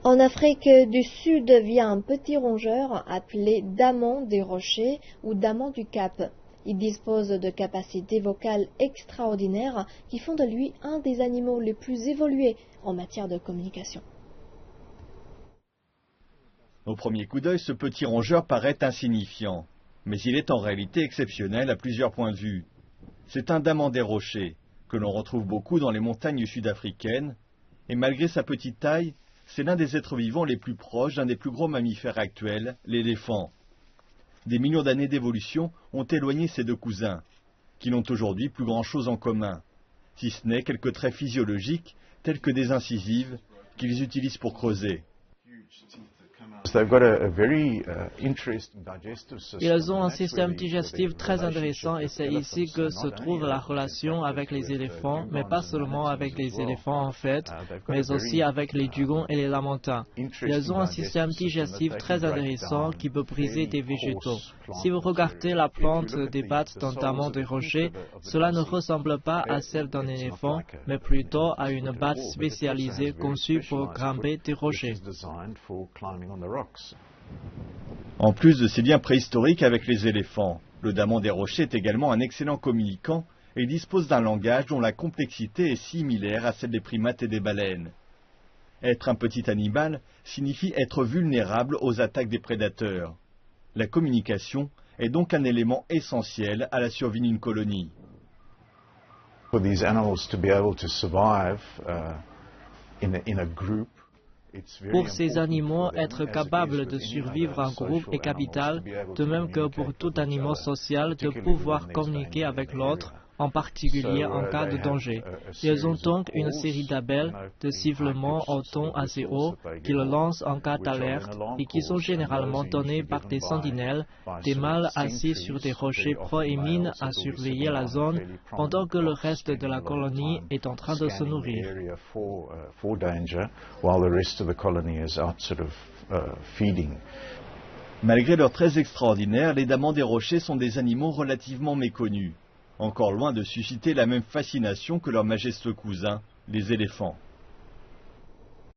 En Afrique du Sud vit un petit rongeur appelé daman des rochers ou daman du Cap. Il dispose de capacités vocales extraordinaires qui font de lui un des animaux les plus évolués en matière de communication. Au premier coup d'œil, ce petit rongeur paraît insignifiant, mais il est en réalité exceptionnel à plusieurs points de vue. C'est un daman des rochers, que l'on retrouve beaucoup dans les montagnes sud-africaines, et malgré sa petite taille, c'est l'un des êtres vivants les plus proches d'un des plus gros mammifères actuels, l'éléphant. Des millions d'années d'évolution ont éloigné ces deux cousins, qui n'ont aujourd'hui plus grand-chose en commun, si ce n'est quelques traits physiologiques tels que des incisives qu'ils utilisent pour creuser. Ils ont un système digestif très intéressant et c'est ici que se trouve la relation avec les éléphants, mais pas seulement avec les éléphants en fait, mais aussi avec les dugons et les lamantins. Ils ont un système digestif très intéressant qui peut briser des végétaux. Si vous regardez la plante des pattes d'un daman des rochers, cela ne ressemble pas à celle d'un éléphant, mais plutôt à une batte spécialisée conçue pour grimper des rochers. En plus de ses liens préhistoriques avec les éléphants, le daman des rochers est également un excellent communicant et dispose d'un langage dont la complexité est similaire à celle des primates et des baleines. Être un petit animal signifie être vulnérable aux attaques des prédateurs. La communication est donc un élément essentiel à la survie d'une colonie. For these animals to be able to survive in a group, pour ces animaux, être capables de survivre en groupe est capital, de même que pour tout animal social de pouvoir communiquer avec l'autre, en particulier en cas de danger. Ils ont donc une série d'appels, de sifflements au ton assez haut, qu'ils lancent en cas d'alerte et qui sont généralement donnés par des sentinelles, des mâles assis sur des rochers proéminents à surveiller la zone, pendant que le reste de la colonie est en train de se nourrir. Malgré leurs traits extraordinaires, les damans des rochers sont des animaux relativement méconnus, encore loin de susciter la même fascination que leurs majestueux cousins, les éléphants.